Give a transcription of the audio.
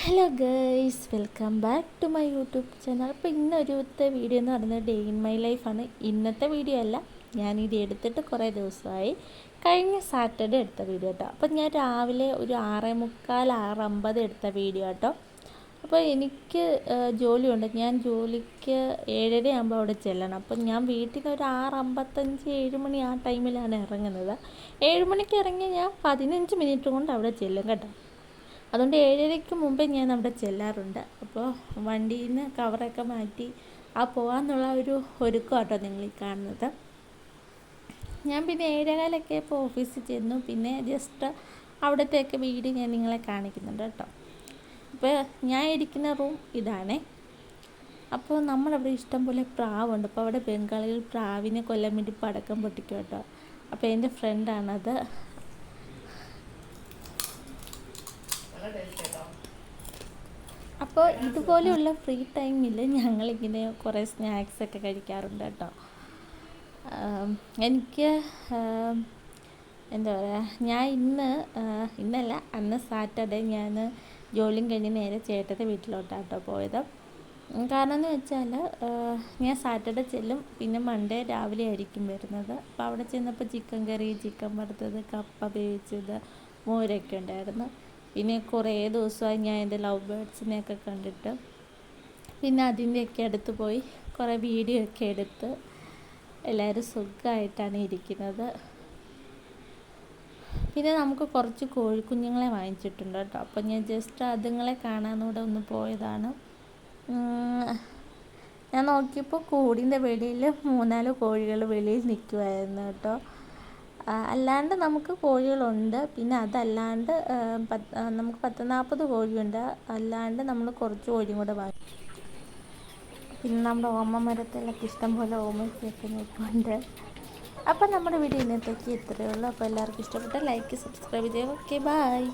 Hello guys, welcome back to my YouTube channel. അപ്പോൾ ഇന്നൊരുത്തെ video എന്ന് പറയുന്നത് ഡേ ഇൻ മൈ ലൈഫാണ്. ഇന്നത്തെ വീഡിയോ അല്ല, ഞാനിത് എടുത്തിട്ട് കുറേ ദിവസമായി. കഴിഞ്ഞ സാറ്റർഡേ എടുത്ത വീഡിയോ കേട്ടോ. അപ്പോൾ ഞാൻ രാവിലെ ഒരു 6:45 6:50 എടുത്ത വീഡിയോ കേട്ടോ. അപ്പോൾ എനിക്ക് ജോലിയുണ്ട്. ഞാൻ ജോലിക്ക് 7:30 ആകുമ്പോൾ അവിടെ ചെല്ലണം. അപ്പം ഞാൻ വീട്ടിൽ ഒരു 6:55 7 മണി ആ ടൈമിലാണ് ഇറങ്ങുന്നത്. 7 മണിക്ക് ഇറങ്ങി ഞാൻ 15 മിനിറ്റ് കൊണ്ട് അവിടെ ചെല്ലും കേട്ടോ. അതുകൊണ്ട് 7:30 മുമ്പേ ഞാൻ അവിടെ ചെല്ലാറുണ്ട്. അപ്പോൾ വണ്ടിയിൽ നിന്ന് കവറൊക്കെ മാറ്റി പോകാമെന്നുള്ള ഒരു ഒരുക്കം കേട്ടോ നിങ്ങൾ ഈ കാണുന്നത്. ഞാൻ പിന്നെ 7:15 ഇപ്പോൾ ഓഫീസിൽ ചെന്നു. പിന്നെ ജസ്റ്റ് അവിടത്തെയൊക്കെ വീട് ഞാൻ നിങ്ങളെ കാണിക്കുന്നുണ്ട് കേട്ടോ. അപ്പോൾ ഞാൻ ഇരിക്കുന്ന റൂം ഇതാണേ. അപ്പോൾ നമ്മളവിടെ ഇഷ്ടംപോലെ പ്രാവുണ്ട്. അപ്പോൾ അവിടെ ബംഗാളികൾ പ്രാവിനെ കൊല്ലാൻ വേണ്ടി പടക്കം പൊട്ടിക്കും കേട്ടോ. അപ്പോൾ എൻ്റെ ഫ്രണ്ടാണത്. അപ്പോൾ ഇതുപോലെയുള്ള ഫ്രീ ടൈമിൽ ഞങ്ങളിങ്ങനെ കുറേ സ്നാക്സൊക്കെ കഴിക്കാറുണ്ട് കേട്ടോ. എനിക്ക് എന്താ പറയുക, ഞാൻ ഇന്നല്ല അന്ന് സാറ്റർഡേ ഞാൻ ജോലിയും കഴിഞ്ഞ് നേരെ ചേട്ടൻ്റെ വീട്ടിലോട്ടാണ് കേട്ടോ പോയത്. കാരണം എന്ന് വെച്ചാൽ ഞാൻ സാറ്റർഡേ ചെല്ലും, പിന്നെ മൺഡേ രാവിലെ ആയിരിക്കും വരുന്നത്. അപ്പോൾ അവിടെ ചെന്നപ്പോൾ ചിക്കൻ കറി, ചിക്കൻ വറുത്തത്, കപ്പ വേവിച്ചത്, മോരൊക്കെ ഉണ്ടായിരുന്നു. പിന്നെ കുറേ ദിവസമായി ഞാൻ എൻ്റെ ലവ് ബേർഡ്സിനെയൊക്കെ കണ്ടിട്ട് പിന്നെ അതിൻ്റെയൊക്കെ അടുത്ത് പോയി കുറേ വീഡിയോ ഒക്കെ എടുത്ത് എല്ലാവരും സുഖമായിട്ടാണ് ഇരിക്കുന്നത്. പിന്നെ നമുക്ക് കുറച്ച് കോഴിക്കുഞ്ഞുങ്ങളെ വാങ്ങിച്ചിട്ടുണ്ട് കേട്ടോ. അപ്പോൾ ഞാൻ ജസ്റ്റ് അതുങ്ങളെ കാണാനൂടെ ഒന്ന് പോയതാണ്. ഞാൻ നോക്കിയപ്പോൾ കൂടിൻ്റെ വെളിയിൽ 3-4 കോഴികൾ വെളിയിൽ നിൽക്കുമായിരുന്നു കേട്ടോ. അല്ലാണ്ട് നമുക്ക് കോഴികളുണ്ട്. പിന്നെ അതല്ലാണ്ട് നമുക്ക് 10-40 കോഴിയുണ്ട്. അല്ലാണ്ട് നമ്മൾ കുറച്ച് കോഴിയും കൂടെ വാങ്ങി. പിന്നെ നമ്മുടെ ഓമ മരത്തിലൊക്കെ ഇഷ്ടംപോലെ ഓമയ്ക്കൊക്കെ നിൽക്കുന്നുണ്ട്. അപ്പോൾ നമ്മുടെ വീഡിയോ ഇന്നത്തേക്ക് ഇത്രയേ ഉള്ളൂ. അപ്പോൾ എല്ലാവർക്കും ഇഷ്ടപ്പെട്ട ലൈക്ക്, സബ്സ്ക്രൈബ് ചെയ്യുക. Okay, by.